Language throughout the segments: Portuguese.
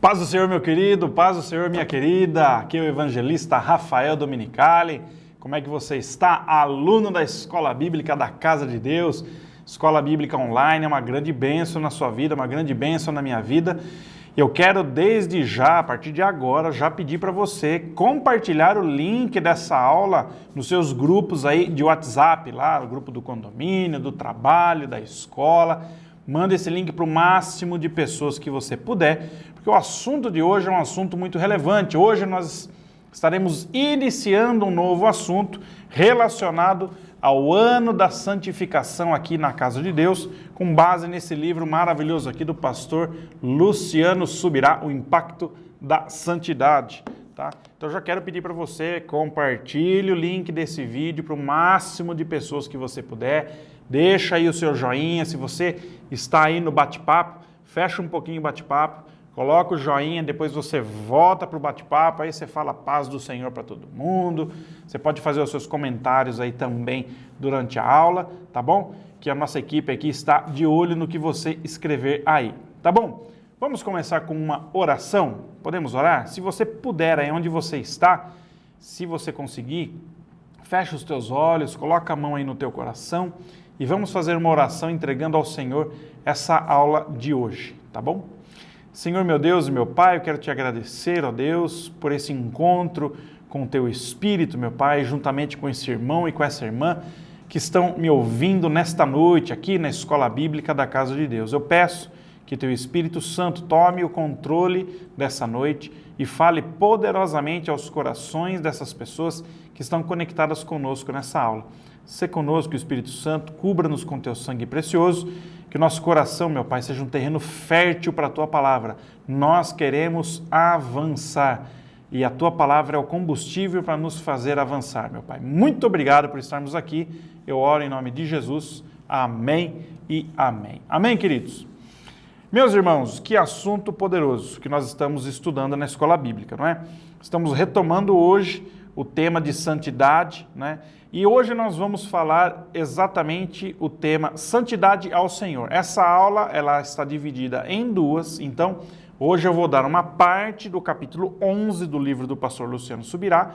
Paz do Senhor, meu querido, paz do Senhor, minha querida. Aqui é o evangelista Rafael Dominicali. Como é que você está? Aluno da Escola Bíblica da Casa de Deus. Escola Bíblica Online é uma grande bênção na sua vida, uma grande bênção na minha vida. Eu quero desde já, a partir de agora, já pedir para você compartilhar o link dessa aula nos seus grupos aí de WhatsApp, lá o grupo do condomínio, do trabalho, da escola. Manda esse link para o máximo de pessoas que você puder, porque o assunto de hoje é um assunto muito relevante. Hoje nós estaremos iniciando um novo assunto relacionado ao ano da santificação aqui na Casa de Deus, com base nesse livro maravilhoso aqui do pastor Luciano Subirá, O Impacto da Santidade. Tá? Então já quero pedir para você, compartilhe o link desse vídeo para o máximo de pessoas que você puder. Deixa aí o seu joinha, se você está aí no bate-papo, fecha um pouquinho o bate-papo, coloca o joinha, depois você volta para o bate-papo, aí você fala paz do Senhor para todo mundo. Você pode fazer os seus comentários aí também durante a aula, tá bom? Que a nossa equipe aqui está de olho no que você escrever aí, tá bom? Vamos começar com uma oração? Podemos orar? Se você puder, aí onde você está, se você conseguir, fecha os teus olhos, coloca a mão aí no teu coração e vamos fazer uma oração entregando ao Senhor essa aula de hoje, tá bom? Senhor, meu Deus e meu Pai, eu quero te agradecer, ó Deus, por esse encontro com o teu Espírito, meu Pai, juntamente com esse irmão e com essa irmã que estão me ouvindo nesta noite aqui na Escola Bíblica da Casa de Deus. Eu peço que teu Espírito Santo tome o controle dessa noite e fale poderosamente aos corações dessas pessoas que estão conectadas conosco nessa aula. Sê conosco, Espírito Santo, cubra-nos com teu sangue precioso, que o nosso coração, meu Pai, seja um terreno fértil para a tua palavra. Nós queremos avançar e a tua palavra é o combustível para nos fazer avançar, meu Pai. Muito obrigado por estarmos aqui. Eu oro em nome de Jesus. Amém e amém. Amém, queridos? Meus irmãos, que assunto poderoso que nós estamos estudando na Escola Bíblica, não é? Estamos retomando hoje o tema de santidade, né? E hoje nós vamos falar exatamente o tema Santidade ao Senhor. Essa aula, ela está dividida em duas, então hoje eu vou dar uma parte do capítulo 11 do livro do pastor Luciano Subirá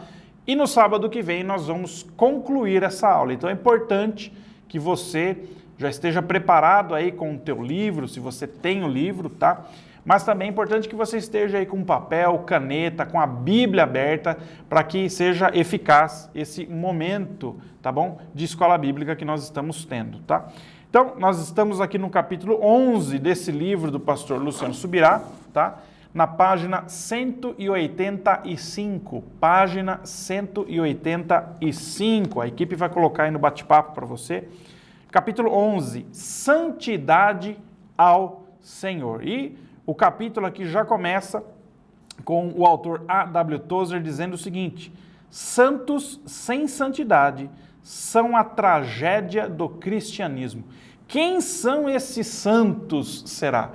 e no sábado que vem nós vamos concluir essa aula. Então é importante que você já esteja preparado aí com o teu livro, se você tem o livro, tá? Mas também é importante que você esteja aí com papel, caneta, com a Bíblia aberta, para que seja eficaz esse momento, tá bom? De escola bíblica que nós estamos tendo, tá? Então, nós estamos aqui no capítulo 11 desse livro do pastor Luciano Subirá, tá? Na página 185, página 185. A equipe vai colocar aí no bate-papo para você. Capítulo 11, Santidade ao Senhor. E o capítulo aqui já começa com o autor A.W. Tozer dizendo o seguinte: santos sem santidade são a tragédia do cristianismo. Quem são esses santos, será?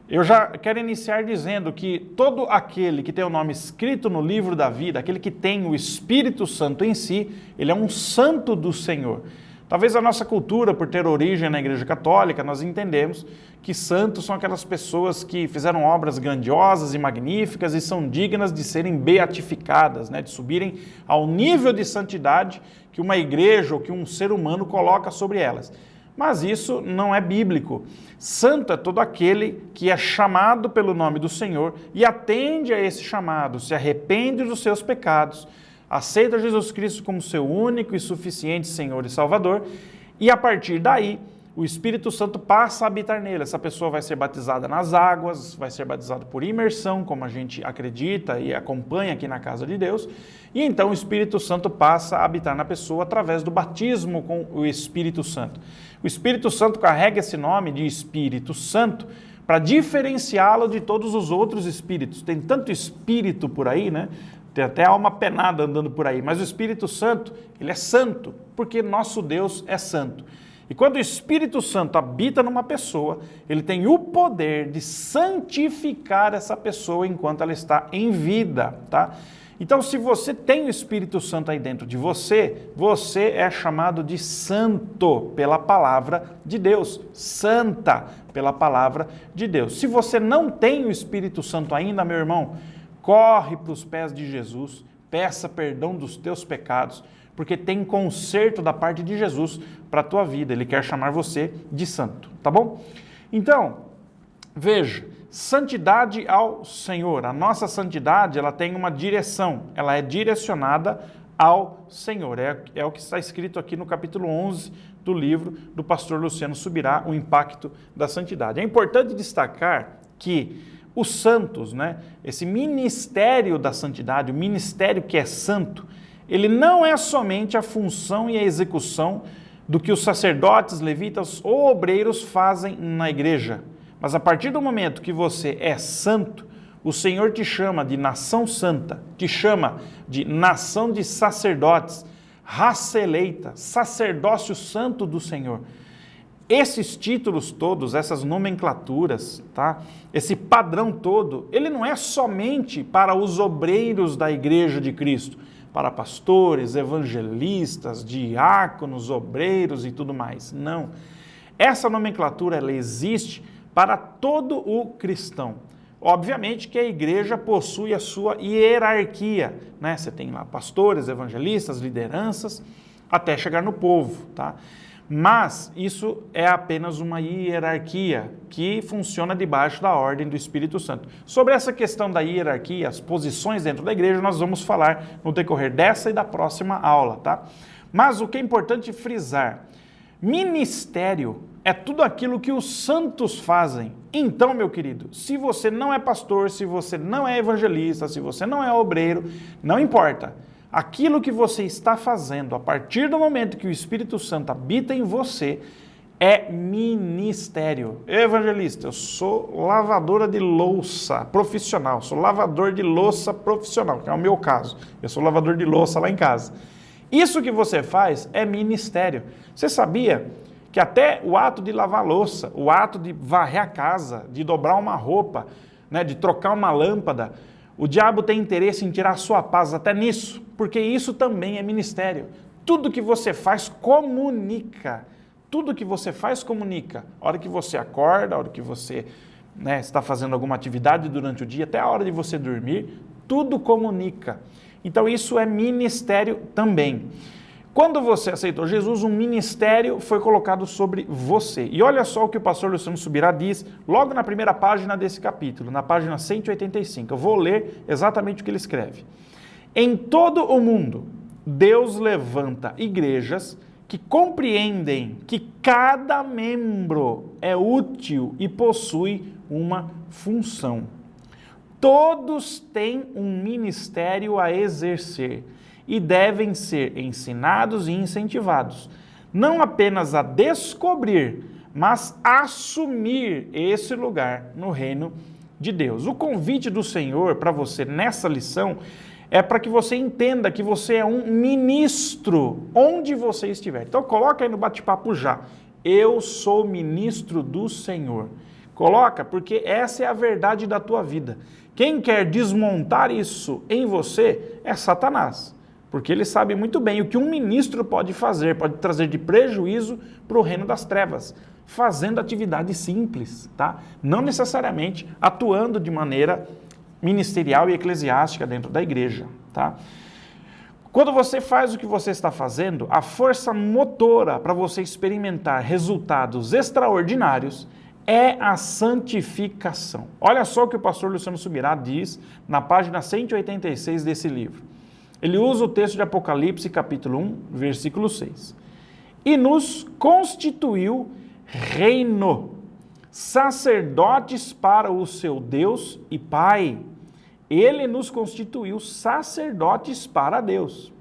Eu já quero iniciar dizendo que todo aquele que tem o nome escrito no livro da vida, aquele que tem o Espírito Santo em si, ele é um santo do Senhor. Talvez a nossa cultura, por ter origem na Igreja Católica, nós entendemos que santos são aquelas pessoas que fizeram obras grandiosas e magníficas e são dignas de serem beatificadas, né? De subirem ao nível de santidade que uma igreja ou que um ser humano coloca sobre elas. Mas isso não é bíblico. Santo é todo aquele que é chamado pelo nome do Senhor e atende a esse chamado, se arrepende dos seus pecados, aceita Jesus Cristo como seu único e suficiente Senhor e Salvador, e a partir daí, o Espírito Santo passa a habitar nele. Essa pessoa vai ser batizada nas águas, vai ser batizada por imersão, como a gente acredita e acompanha aqui na Casa de Deus, e então o Espírito Santo passa a habitar na pessoa através do batismo com o Espírito Santo. O Espírito Santo carrega esse nome de Espírito Santo para diferenciá-lo de todos os outros espíritos. Tem tanto espírito por aí, né? Tem até alma penada andando por aí, mas o Espírito Santo, ele é santo, porque nosso Deus é santo. E quando o Espírito Santo habita numa pessoa, ele tem o poder de santificar essa pessoa enquanto ela está em vida, tá? Então, se você tem o Espírito Santo aí dentro de você, você é chamado de santo pela palavra de Deus, santa pela palavra de Deus. Se você não tem o Espírito Santo ainda, meu irmão, corre para os pés de Jesus, peça perdão dos teus pecados, porque tem conserto da parte de Jesus para a tua vida. Ele quer chamar você de santo, tá bom? Então, veja, santidade ao Senhor. A nossa santidade, ela tem uma direção, ela é direcionada ao Senhor. É o que está escrito aqui no capítulo 11 do livro do pastor Luciano Subirá, o impacto da santidade. É importante destacar que os santos, né, esse ministério da santidade, o ministério que é santo, ele não é somente a função e a execução do que os sacerdotes, levitas ou obreiros fazem na igreja. Mas a partir do momento que você é santo, o Senhor te chama de nação santa, te chama de nação de sacerdotes, raça eleita, sacerdócio santo do Senhor. Esses títulos todos, essas nomenclaturas, tá? Esse padrão todo, ele não é somente para os obreiros da igreja de Cristo, para pastores, evangelistas, diáconos, obreiros e tudo mais. Não. Essa nomenclatura, ela existe para todo o cristão. Obviamente que a igreja possui a sua hierarquia, né? Você tem lá pastores, evangelistas, lideranças, até chegar no povo, tá? Mas isso é apenas uma hierarquia que funciona debaixo da ordem do Espírito Santo. Sobre essa questão da hierarquia, as posições dentro da igreja, nós vamos falar no decorrer dessa e da próxima aula, tá? Mas o que é importante frisar, ministério é tudo aquilo que os santos fazem. Então, meu querido, se você não é pastor, se você não é evangelista, se você não é obreiro, não importa. Aquilo que você está fazendo a partir do momento que o Espírito Santo habita em você é ministério. Evangelista, eu sou lavadora de louça profissional, sou lavador de louça profissional, que é o meu caso. Eu sou lavador de louça lá em casa. Isso que você faz é ministério. Você sabia que até o ato de lavar louça, o ato de varrer a casa, de dobrar uma roupa, né, de trocar uma lâmpada, o diabo tem interesse em tirar a sua paz até nisso, porque isso também é ministério. Tudo que você faz comunica. Tudo que você faz comunica. A hora que você acorda, a hora que você, né, está fazendo alguma atividade durante o dia, até a hora de você dormir, tudo comunica. Então isso é ministério também. Quando você aceitou Jesus, um ministério foi colocado sobre você. E olha só o que o pastor Luciano Subirá diz logo na primeira página desse capítulo, na página 185. Eu vou ler exatamente o que ele escreve. Em todo o mundo, Deus levanta igrejas que compreendem que cada membro é útil e possui uma função. Todos têm um ministério a exercer e devem ser ensinados e incentivados, não apenas a descobrir, mas a assumir esse lugar no reino de Deus. O convite do Senhor para você nessa lição é para que você entenda que você é um ministro onde você estiver. Então coloca aí no bate-papo já. Eu sou ministro do Senhor. Coloca, porque essa é a verdade da tua vida. Quem quer desmontar isso em você é Satanás. Porque ele sabe muito bem o que um ministro pode fazer, pode trazer de prejuízo para o reino das trevas, fazendo atividade simples, tá? Não necessariamente atuando de maneira ministerial e eclesiástica dentro da igreja, tá? Quando você faz o que você está fazendo, a força motora para você experimentar resultados extraordinários é a santificação. Olha só o que o pastor Luciano Subirá diz na página 186 desse livro. Ele usa o texto de Apocalipse, capítulo 1, versículo 6. E nos constituiu reino, sacerdotes para o seu Deus e Pai. Ele nos constituiu sacerdotes para Deus.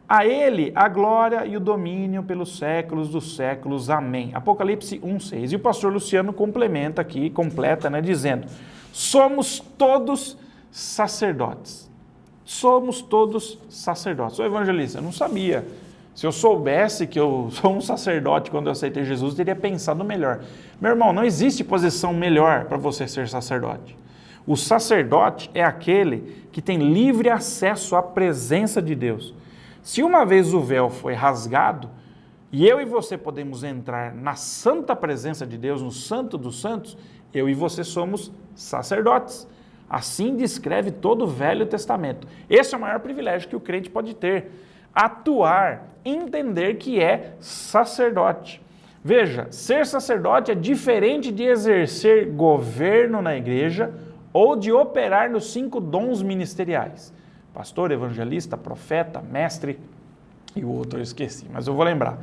A ele a glória e o domínio pelos séculos dos séculos. Amém. Apocalipse 1:6. E o pastor Luciano complementa aqui, completa, né, dizendo: somos todos sacerdotes. Somos todos sacerdotes. Ô evangelista, eu não sabia. Se eu soubesse que eu sou um sacerdote quando eu aceitei Jesus, eu teria pensado melhor. Meu irmão, não existe posição melhor para você ser sacerdote. O sacerdote é aquele que tem livre acesso à presença de Deus. Se uma vez o véu foi rasgado, e eu e você podemos entrar na santa presença de Deus, no Santo dos Santos, eu e você somos sacerdotes. Assim descreve todo o Velho Testamento. Esse é o maior privilégio que o crente pode ter. Atuar, entender que é sacerdote. Veja, ser sacerdote é diferente de exercer governo na igreja ou de operar nos 5 dons ministeriais. Pastor, evangelista, profeta, mestre e o outro eu esqueci, mas eu vou lembrar.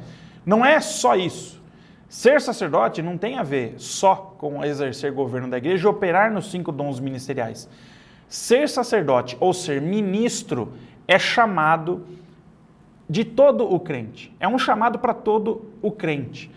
Não é só isso. Ser sacerdote não tem a ver só com exercer governo da igreja e operar nos 5 dons ministeriais. Ser sacerdote ou ser ministro é chamado de todo o crente. É um chamado para todo o crente.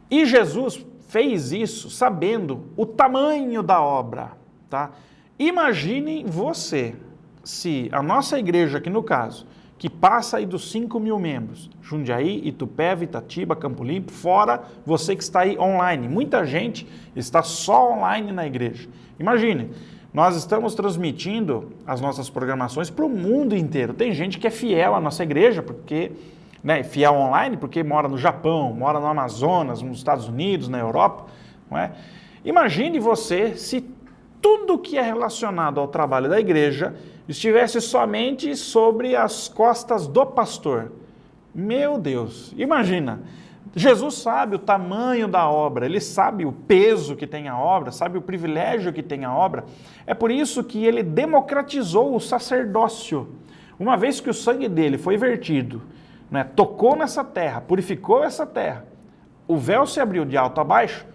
E Jesus fez isso sabendo o tamanho da obra, tá? Imagine você, se a nossa igreja aqui no caso, que passa aí dos 5.000 membros, Jundiaí, Itupeva, Itatiba, Campo Limpo, fora você que está aí online. Muita gente está só online na igreja. Imagine, nós estamos transmitindo as nossas programações para o mundo inteiro. Tem gente que é fiel à nossa igreja, porque, fiel online, porque mora no Japão, mora no Amazonas, nos Estados Unidos, na Europa, não é? Imagine você se tudo que é relacionado ao trabalho da igreja estivesse somente sobre as costas do pastor. Meu Deus, imagina, Jesus sabe o tamanho da obra, ele sabe o peso que tem a obra, sabe o privilégio que tem a obra. É por isso que ele democratizou o sacerdócio. Uma vez que o sangue dele foi vertido, tocou nessa terra, purificou essa terra, o véu se abriu de alto a baixo,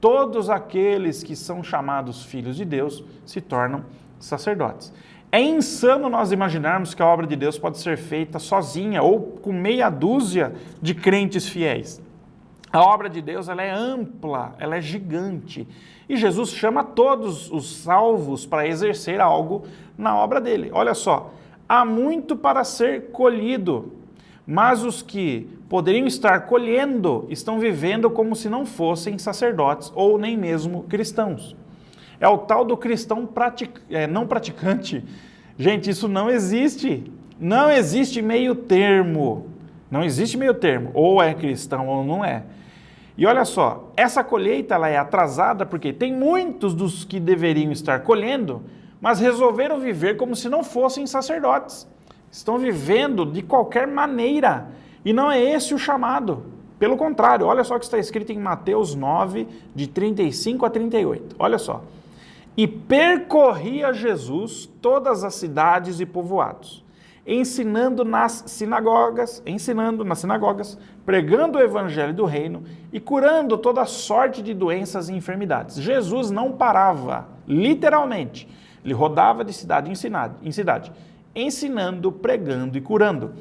todos aqueles que são chamados filhos de Deus se tornam sacerdotes. É insano nós imaginarmos que a obra de Deus pode ser feita sozinha ou com meia dúzia de crentes fiéis. A obra de Deus ela é ampla, ela é gigante. E Jesus chama todos os salvos para exercer algo na obra dele. Olha só, há muito para ser colhido, mas os que poderiam estar colhendo estão vivendo como se não fossem sacerdotes ou nem mesmo cristãos. É o tal do cristão não praticante. Gente, isso não existe. Não existe meio termo. Não existe meio termo. Ou é cristão ou não é. E olha só, essa colheita ela é atrasada porque tem muitos dos que deveriam estar colhendo, mas resolveram viver como se não fossem sacerdotes. Estão vivendo de qualquer maneira. E não é esse o chamado. Pelo contrário, olha só o que está escrito em Mateus 9, de 35 a 38. Olha só. E percorria Jesus todas as cidades e povoados, ensinando nas sinagogas, pregando o evangelho do reino e curando toda sorte de doenças e enfermidades. Jesus não parava, literalmente. Ele rodava de cidade em cidade, ensinando, pregando e curando.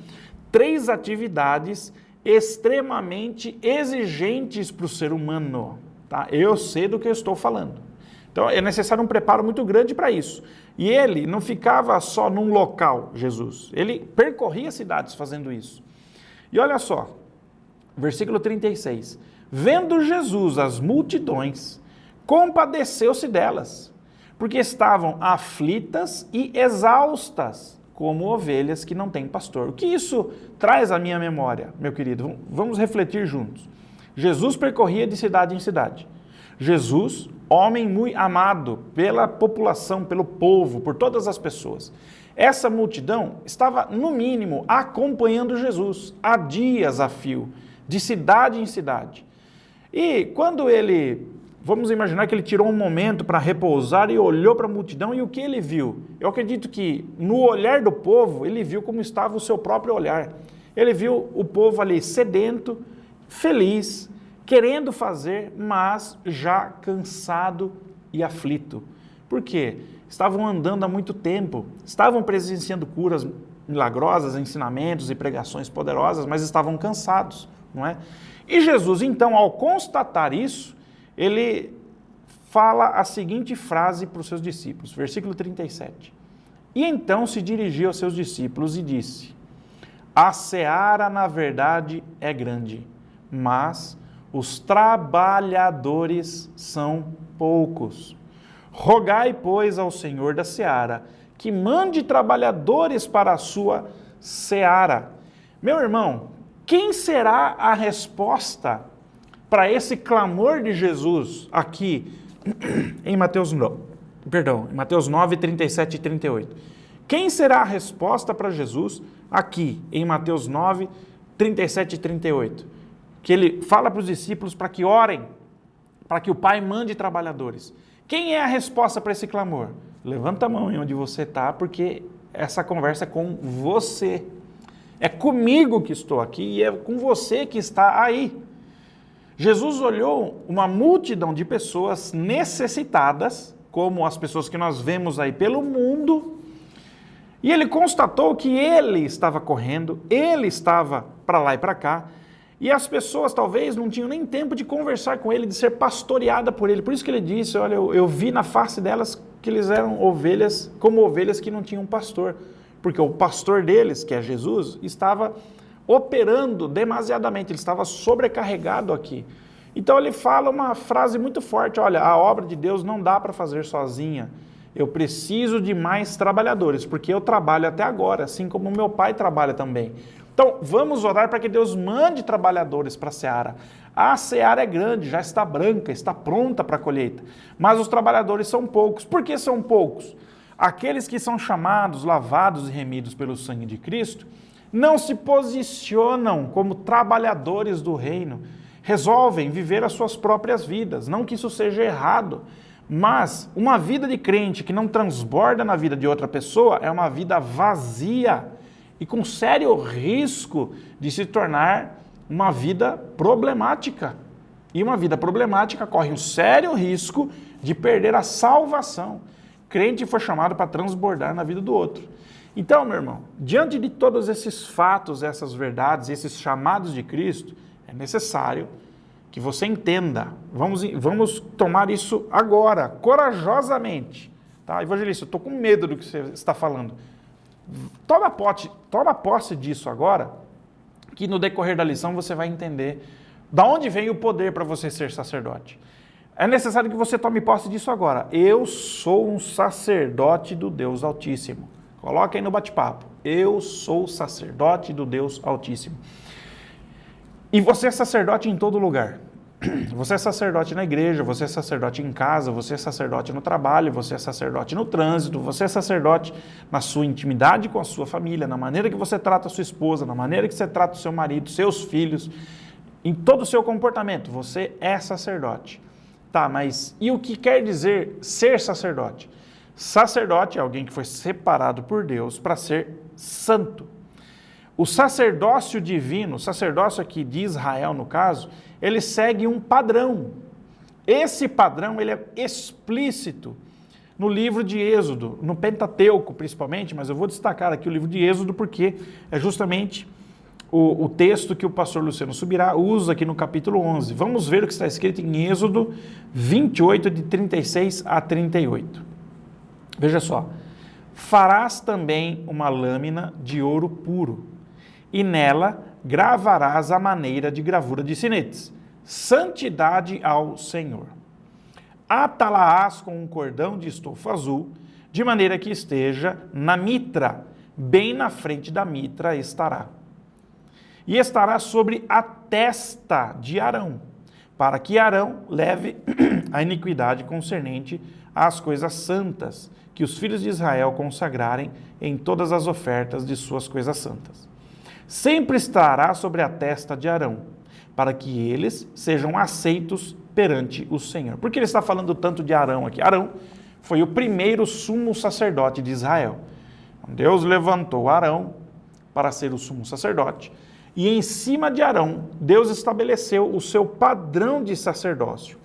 3 atividades extremamente exigentes para o ser humano. Tá? Eu sei do que eu estou falando. Então, é necessário um preparo muito grande para isso. E ele não ficava só num local, Jesus. Ele percorria cidades fazendo isso. E olha só, versículo 36. Vendo Jesus as multidões, compadeceu-se delas, porque estavam aflitas e exaustas, como ovelhas que não têm pastor. O que isso traz à minha memória, meu querido? Vamos refletir juntos. Jesus percorria de cidade em cidade. Jesus, homem muito amado pela população, pelo povo, por todas as pessoas. Essa multidão estava, no mínimo, acompanhando Jesus há dias a fio, de cidade em cidade. E quando vamos imaginar que ele tirou um momento para repousar e olhou para a multidão, e o que ele viu? Eu acredito que no olhar do povo, ele viu como estava o seu próprio olhar. Ele viu o povo ali sedento, feliz, querendo fazer, mas já cansado e aflito. Por quê? Estavam andando há muito tempo, estavam presenciando curas milagrosas, ensinamentos e pregações poderosas, mas estavam cansados, não é? E Jesus, então, ao constatar isso, ele fala a seguinte frase para os seus discípulos, versículo 37. E então se dirigiu aos seus discípulos e disse: a seara, na verdade, é grande, mas os trabalhadores são poucos. Rogai, pois, ao Senhor da seara, que mande trabalhadores para a sua seara. Meu irmão, quem será a resposta para esse clamor de Jesus aqui em Mateus 9, 37 e 38? Quem será a resposta para Jesus aqui em Mateus 9, 37 e 38? Que ele fala para os discípulos para que orem, para que o Pai mande trabalhadores. Quem é a resposta para esse clamor? Levanta a mão em onde você está, porque essa conversa é com você. É comigo que estou aqui e é com você que está aí. Jesus olhou uma multidão de pessoas necessitadas, como as pessoas que nós vemos aí pelo mundo, e ele constatou que ele estava correndo, ele estava para lá e para cá, e as pessoas talvez não tinham nem tempo de conversar com ele, de ser pastoreada por ele. Por isso que ele disse, olha, eu vi na face delas que eles eram ovelhas, como ovelhas que não tinham pastor. Porque o pastor deles, que é Jesus, estava operando demasiadamente, ele estava sobrecarregado aqui. Então ele fala uma frase muito forte, olha, a obra de Deus não dá para fazer sozinha. Eu preciso de mais trabalhadores, porque eu trabalho até agora, assim como meu pai trabalha também. Então, vamos orar para que Deus mande trabalhadores para a seara. A seara é grande, já está branca, está pronta para a colheita. Mas os trabalhadores são poucos. Por que são poucos? Aqueles que são chamados, lavados e remidos pelo sangue de Cristo, não se posicionam como trabalhadores do reino. Resolvem viver as suas próprias vidas. Não que isso seja errado, mas uma vida de crente que não transborda na vida de outra pessoa é uma vida vazia e com sério risco de se tornar uma vida problemática. E uma vida problemática corre um sério risco de perder a salvação. Crente foi chamado para transbordar na vida do outro. Então, meu irmão, diante de todos esses fatos, essas verdades, esses chamados de Cristo, é necessário que você entenda. Vamos tomar isso agora, corajosamente. Tá? Evangelista, eu estou com medo do que você está falando. Toma posse disso agora, que no decorrer da lição você vai entender da onde vem o poder para você ser sacerdote. É necessário que você tome posse disso agora. Eu sou um sacerdote do Deus Altíssimo. Coloque aí no bate-papo. Eu sou sacerdote do Deus Altíssimo. E você é sacerdote em todo lugar. Você é sacerdote na igreja, você é sacerdote em casa, você é sacerdote no trabalho, você é sacerdote no trânsito, você é sacerdote na sua intimidade com a sua família, na maneira que você trata a sua esposa, na maneira que você trata o seu marido, seus filhos, em todo o seu comportamento. Você é sacerdote. Tá, mas e o que quer dizer ser sacerdote? Sacerdote é alguém que foi separado por Deus para ser santo. O sacerdócio divino, o sacerdócio aqui de Israel, no caso, ele segue um padrão. Esse padrão ele é explícito no livro de Êxodo, no Pentateuco principalmente, mas eu vou destacar aqui o livro de Êxodo porque é justamente o texto que o pastor Luciano Subirá usa aqui no capítulo 11. Vamos ver o que está escrito em Êxodo 28, de 36 a 38. Veja só. Farás também uma lâmina de ouro puro, e nela gravarás a maneira de gravura de sinetes. Santidade ao Senhor. Atá-la-ás com um cordão de estofa azul, de maneira que esteja na mitra, bem na frente da mitra estará. E estará sobre a testa de Arão, para que Arão leve a iniquidade concernente às coisas santas, que os filhos de Israel consagrarem em todas as ofertas de suas coisas santas. Sempre estará sobre a testa de Arão, para que eles sejam aceitos perante o Senhor. Por que ele está falando tanto de Arão aqui? Arão foi o primeiro sumo sacerdote de Israel. Deus levantou Arão para ser o sumo sacerdote, e em cima de Arão, Deus estabeleceu o seu padrão de sacerdócio.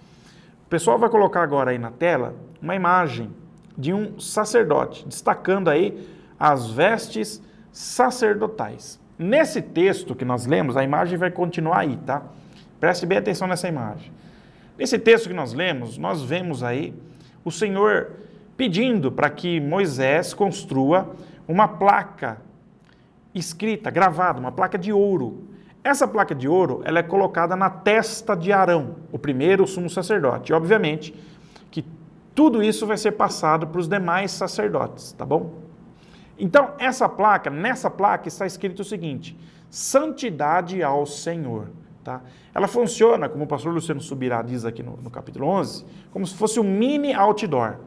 O pessoal vai colocar agora aí na tela uma imagem de um sacerdote, destacando aí as vestes sacerdotais. Nesse texto que nós lemos, a imagem vai continuar aí, tá? Preste bem atenção nessa imagem. Nesse texto que nós lemos, nós vemos aí o Senhor pedindo para que Moisés construa uma placa escrita, gravada, uma placa de ouro. Essa placa de ouro, ela é colocada na testa de Arão, o primeiro sumo sacerdote. E, obviamente, que tudo isso vai ser passado para os demais sacerdotes, tá bom? Então, nessa placa está escrito o seguinte: santidade ao Senhor, tá? Ela funciona, como o pastor Luciano Subirá diz aqui no capítulo 11, como se fosse um mini outdoor.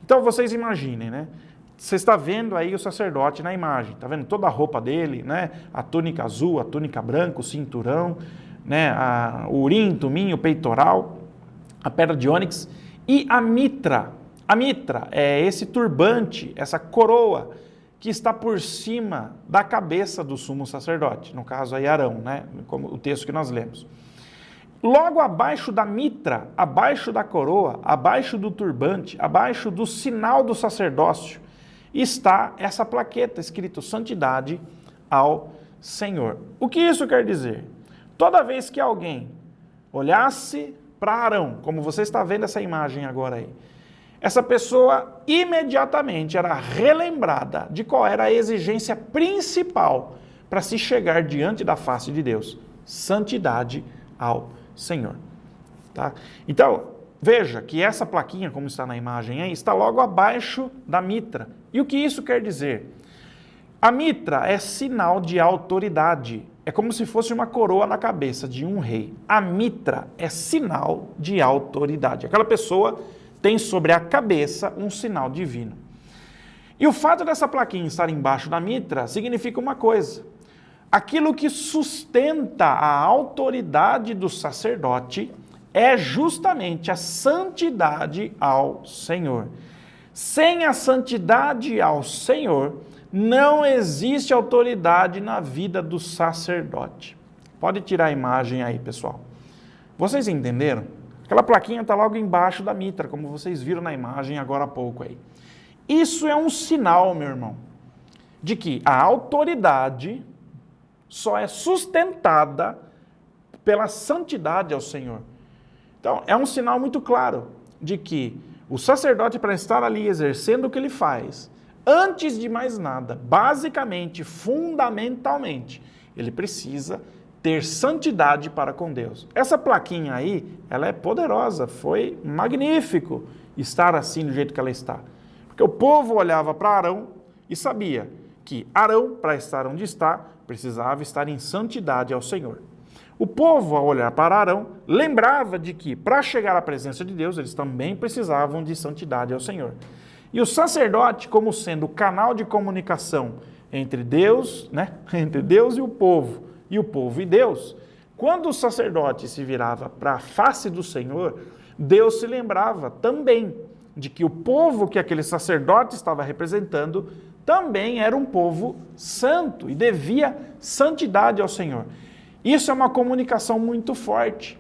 Então, vocês imaginem, né? Você está vendo aí o sacerdote na imagem, tá vendo toda a roupa dele, né? A túnica azul, a túnica branca, o cinturão, né? O urim, tumim, o peitoral, a pedra de ônix e a mitra. A mitra é esse turbante, essa coroa que está por cima da cabeça do sumo sacerdote, no caso aí Arão, né? Como o texto que nós lemos. Logo abaixo da mitra, abaixo da coroa, abaixo do turbante, abaixo do sinal do sacerdócio, está essa plaqueta escrito santidade ao Senhor. O que isso quer dizer? Toda vez que alguém olhasse para Arão, como você está vendo essa imagem agora aí, essa pessoa imediatamente era relembrada de qual era a exigência principal para se chegar diante da face de Deus: santidade ao Senhor. Tá? Então, veja que essa plaquinha, como está na imagem aí, está logo abaixo da mitra. E o que isso quer dizer? A mitra é sinal de autoridade. É como se fosse uma coroa na cabeça de um rei. A mitra é sinal de autoridade. Aquela pessoa tem sobre a cabeça um sinal divino. E o fato dessa plaquinha estar embaixo da mitra significa uma coisa: aquilo que sustenta a autoridade do sacerdote é justamente a santidade ao Senhor. Sem a santidade ao Senhor, não existe autoridade na vida do sacerdote. Pode tirar a imagem aí, pessoal. Vocês entenderam? Aquela plaquinha está logo embaixo da mitra, como vocês viram na imagem agora há pouco aí. Isso é um sinal, meu irmão, de que a autoridade só é sustentada pela santidade ao Senhor. Então, é um sinal muito claro de que o sacerdote, para estar ali exercendo o que ele faz, antes de mais nada, basicamente, fundamentalmente, ele precisa ter santidade para com Deus. Essa plaquinha aí, ela é poderosa, foi magnífico estar assim do jeito que ela está. Porque o povo olhava para Arão e sabia que Arão, para estar onde está, precisava estar em santidade ao Senhor. O povo, ao olhar para Arão, lembrava de que, para chegar à presença de Deus, eles também precisavam de santidade ao Senhor. E o sacerdote, como sendo o canal de comunicação entre Deus, né? Entre Deus e o povo e Deus, quando o sacerdote se virava para a face do Senhor, Deus se lembrava também de que o povo que aquele sacerdote estava representando também era um povo santo e devia santidade ao Senhor. Isso é uma comunicação muito forte.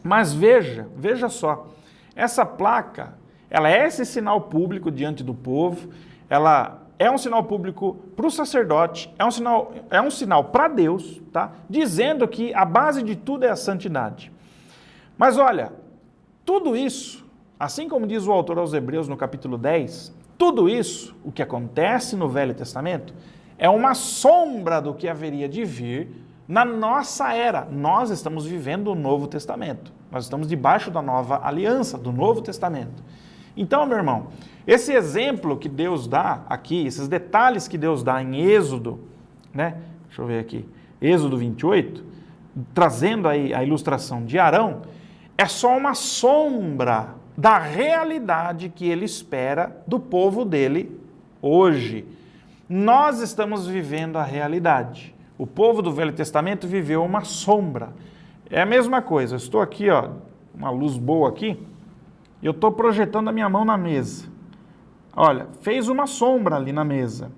Mas veja só, essa placa, ela é esse sinal público diante do povo, ela é um sinal público para o sacerdote, é um sinal para Deus, tá? Dizendo que a base de tudo é a santidade. Mas olha, tudo isso, assim como diz o autor aos Hebreus no capítulo 10, tudo isso, o que acontece no Velho Testamento, é uma sombra do que haveria de vir na nossa era. Nós estamos vivendo o Novo Testamento. Nós estamos debaixo da nova aliança, do Novo Testamento. Então, meu irmão, esse exemplo que Deus dá aqui, esses detalhes que Deus dá em Êxodo, né? Deixa eu ver aqui, Êxodo 28, trazendo aí a ilustração de Arão, é só uma sombra da realidade que ele espera do povo dele hoje. Nós estamos vivendo a realidade. O povo do Velho Testamento viveu uma sombra. É a mesma coisa, eu estou aqui, ó, uma luz boa aqui, e eu estou projetando a minha mão na mesa. Olha, fez uma sombra ali na mesa.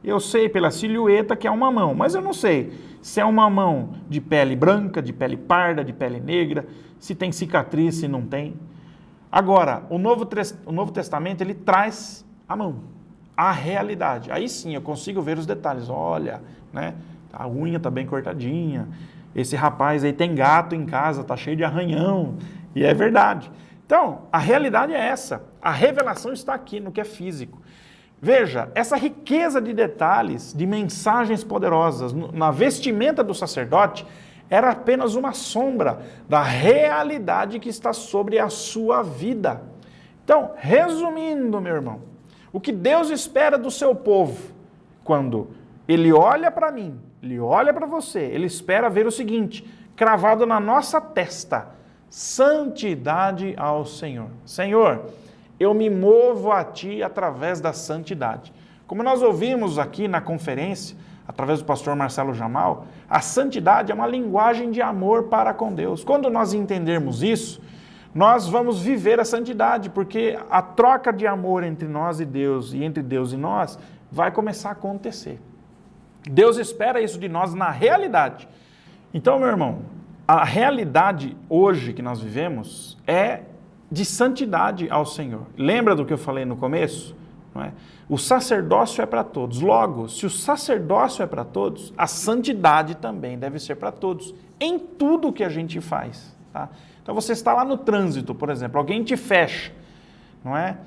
Eu sei pela silhueta que é uma mão, mas eu não sei se é uma mão de pele branca, de pele parda, de pele negra, se tem cicatriz, se não tem. Agora, o Novo Testamento, ele traz a mão, a realidade. Aí sim, eu consigo ver os detalhes. Olha, né? A unha está bem cortadinha, esse rapaz aí tem gato em casa, está cheio de arranhão, e é verdade. Então, a realidade é essa, a revelação está aqui no que é físico. Veja, essa riqueza de detalhes, de mensagens poderosas na vestimenta do sacerdote, era apenas uma sombra da realidade que está sobre a sua vida. Então, resumindo, meu irmão, o que Deus espera do seu povo, quando Ele olha para mim, Ele olha para você, Ele espera ver o seguinte, cravado na nossa testa, santidade ao Senhor. Senhor, eu me movo a Ti através da santidade. Como nós ouvimos aqui na conferência, através do pastor Marcelo Jamal, a santidade é uma linguagem de amor para com Deus. Quando nós entendermos isso, nós vamos viver a santidade, porque a troca de amor entre nós e Deus, e entre Deus e nós, vai começar a acontecer. Deus espera isso de nós na realidade. Então, meu irmão, a realidade hoje que nós vivemos é de santidade ao Senhor. Lembra do que eu falei no começo? Não é? O sacerdócio é para todos. Logo, se o sacerdócio é para todos, a santidade também deve ser para todos, em tudo que a gente faz. Tá? Então você está lá no trânsito, por exemplo, alguém te fecha, não é?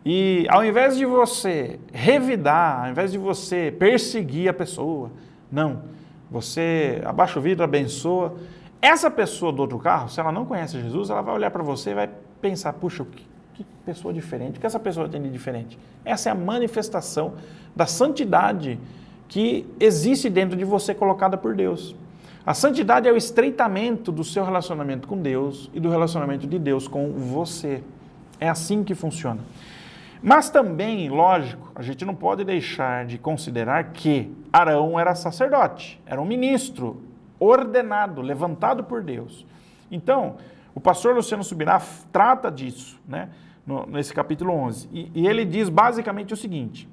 E ao invés de você revidar, ao invés de você perseguir a pessoa, não, você abaixa o vidro, abençoa. Essa pessoa do outro carro, se ela não conhece Jesus, ela vai olhar para você e vai pensar, puxa, que pessoa diferente, o que essa pessoa tem de diferente? Essa é a manifestação da santidade que existe dentro de você, colocada por Deus. A santidade é o estreitamento do seu relacionamento com Deus e do relacionamento de Deus com você. É assim que funciona. Mas também, lógico, a gente não pode deixar de considerar que Arão era sacerdote, era um ministro ordenado, levantado por Deus. Então, o pastor Luciano Subirá trata disso, né, nesse capítulo 11. E ele diz basicamente o seguinte: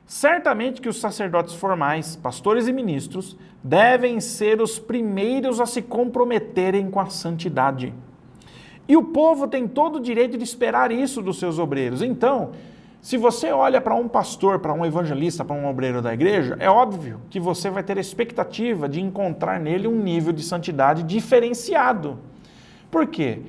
certamente que os sacerdotes formais, pastores e ministros, devem ser os primeiros a se comprometerem com a santidade. E o povo tem todo o direito de esperar isso dos seus obreiros. Então, se você olha para um pastor, para um evangelista, para um obreiro da igreja, é óbvio que você vai ter a expectativa de encontrar nele um nível de santidade diferenciado. Por quê?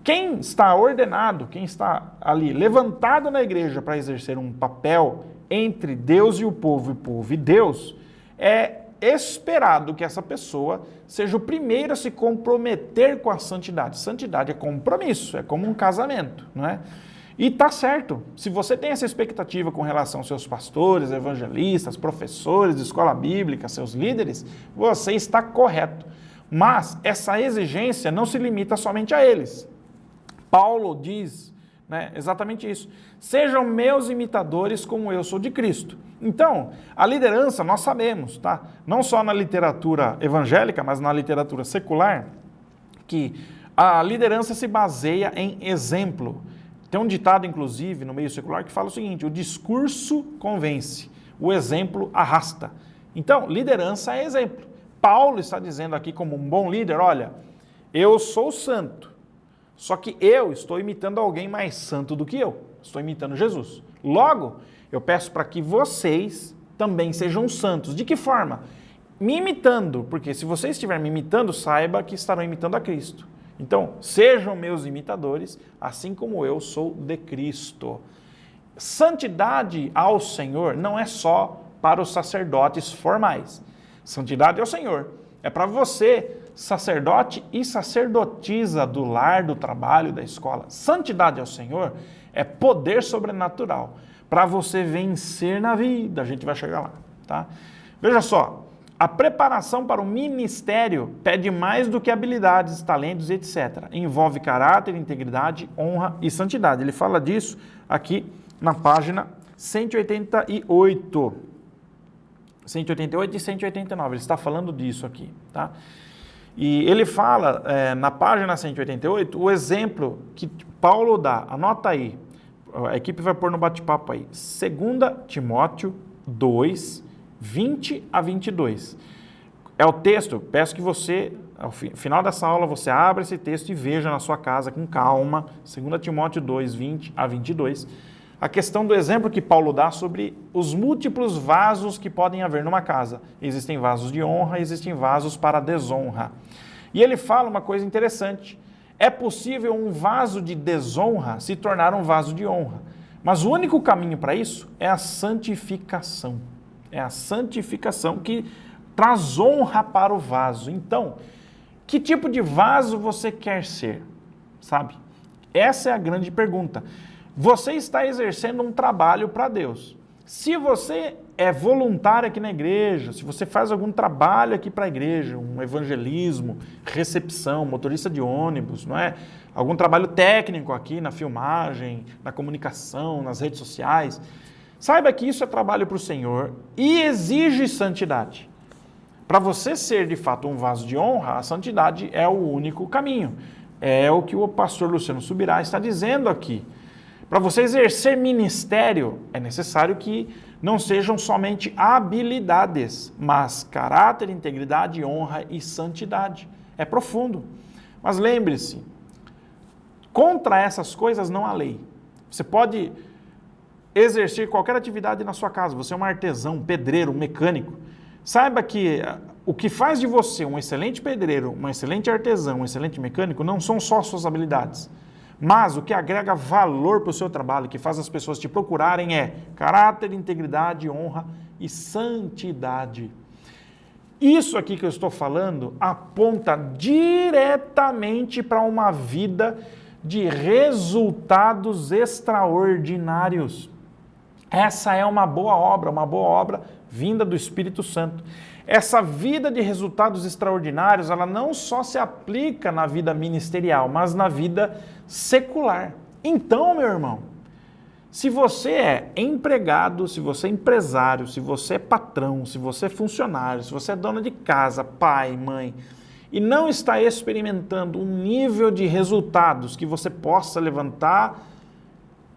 Quem está ordenado, quem está ali levantado na igreja para exercer um papel entre Deus e o povo e Deus, é esperado que essa pessoa seja o primeiro a se comprometer com a santidade. Santidade é compromisso, é como um casamento, não é? E tá certo, se você tem essa expectativa com relação aos seus pastores, evangelistas, professores de escola bíblica, seus líderes, você está correto. Mas essa exigência não se limita somente a eles. Paulo diz, né, exatamente isso. Sejam meus imitadores como eu sou de Cristo. Então, a liderança, nós sabemos, tá? Não só na literatura evangélica, mas na literatura secular, que a liderança se baseia em exemplo. Tem um ditado, inclusive, no meio secular, que fala o seguinte: o discurso convence, o exemplo arrasta. Então, liderança é exemplo. Paulo está dizendo aqui como um bom líder, olha, eu sou santo, só que eu estou imitando alguém mais santo do que eu. Estou imitando Jesus. Logo, eu peço para que vocês também sejam santos. De que forma? Me imitando, porque se você estiver me imitando, saiba que estarão imitando a Cristo. Então, sejam meus imitadores, assim como eu sou de Cristo. Santidade ao Senhor não é só para os sacerdotes formais. Santidade ao Senhor é para você, sacerdote e sacerdotisa do lar, do trabalho, da escola. Santidade ao Senhor é poder sobrenatural para você vencer na vida. A gente vai chegar lá, tá? Veja só, a preparação para o ministério pede mais do que habilidades, talentos, etc. Envolve caráter, integridade, honra e santidade. Ele fala disso aqui na página 188. 188 e 189, ele está falando disso aqui, tá? E ele fala, na página 188, o exemplo que Paulo dá, anota aí, a equipe vai pôr no bate-papo aí, 2 Timóteo 2, 20 a 22. É o texto, peço que você, ao final dessa aula, você abra esse texto e veja na sua casa com calma, 2 Timóteo 2, 20 a 22, a questão do exemplo que Paulo dá sobre os múltiplos vasos que podem haver numa casa. Existem vasos de honra, existem vasos para desonra. E ele fala uma coisa interessante. É possível um vaso de desonra se tornar um vaso de honra. Mas o único caminho para isso é a santificação. É a santificação que traz honra para o vaso. Então, que tipo de vaso você quer ser? Sabe? Essa é a grande pergunta. você está exercendo um trabalho para Deus. Se você é voluntário aqui na igreja, se você faz algum trabalho aqui para a igreja, um evangelismo, recepção, motorista de ônibus, não é? Algum trabalho técnico aqui na filmagem, na comunicação, nas redes sociais, saiba que isso é trabalho para o Senhor e exige santidade. Para você ser de fato um vaso de honra, a santidade é o único caminho. É o que o pastor Luciano Subirá está dizendo aqui. Para você exercer ministério, é necessário que não sejam somente habilidades, mas caráter, integridade, honra e santidade. É profundo. Mas lembre-se, contra essas coisas não há lei. Você pode exercer qualquer atividade na sua casa. Você é um artesão, um pedreiro, um mecânico. Saiba que o que faz de você um excelente pedreiro, um excelente artesão, um excelente mecânico, não são só suas habilidades. Mas o que agrega valor para o seu trabalho, que faz as pessoas te procurarem é caráter, integridade, honra e santidade. Isso aqui que eu estou falando aponta diretamente para uma vida de resultados extraordinários. Essa é uma boa obra vinda do Espírito Santo. Essa vida de resultados extraordinários, ela não só se aplica na vida ministerial, mas na vida secular. Então, meu irmão, se você é empregado, se você é empresário, se você é patrão, se você é funcionário, se você é dona de casa, pai, mãe, e não está experimentando um nível de resultados que você possa levantar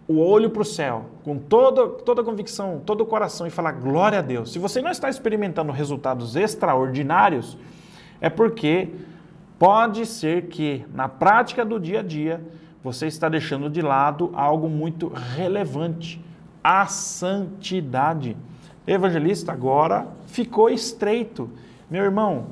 o olho para o céu, com toda a convicção, todo o coração e falar glória a Deus. Se você não está experimentando resultados extraordinários, é porque pode ser que na prática do dia a dia você está deixando de lado algo muito relevante, a santidade. Evangelista, agora ficou estreito. Meu irmão,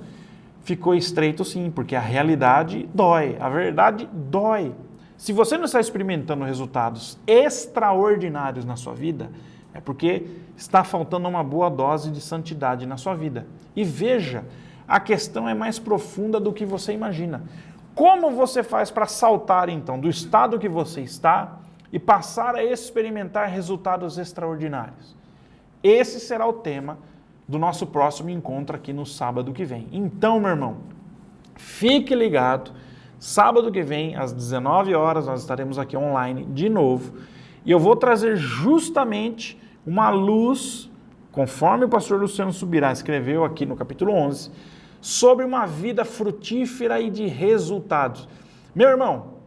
ficou estreito sim, porque a realidade dói, a verdade dói. Se você não está experimentando resultados extraordinários na sua vida, é porque está faltando uma boa dose de santidade na sua vida. E veja, a questão é mais profunda do que você imagina. Como você faz para saltar, então, do estado que você está e passar a experimentar resultados extraordinários? Esse será o tema do nosso próximo encontro aqui no sábado que vem. Então, meu irmão, fique ligado. Sábado que vem, às 19 horas, nós estaremos aqui online de novo. E eu vou trazer justamente uma luz, conforme o pastor Luciano Subirá escreveu aqui no capítulo 11, sobre uma vida frutífera e de resultados. Meu irmão,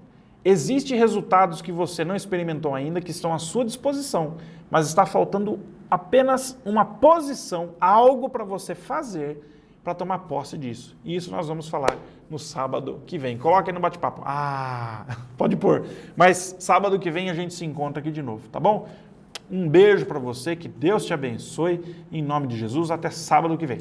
existem resultados que você não experimentou ainda, que estão à sua disposição, mas está faltando apenas uma posição, algo para você fazer para tomar posse disso. E isso nós vamos falar no sábado que vem. Coloque aí no bate-papo. Pode pôr. Mas sábado que vem a gente se encontra aqui de novo, tá bom? Um beijo para você, que Deus te abençoe. Em nome de Jesus, até sábado que vem.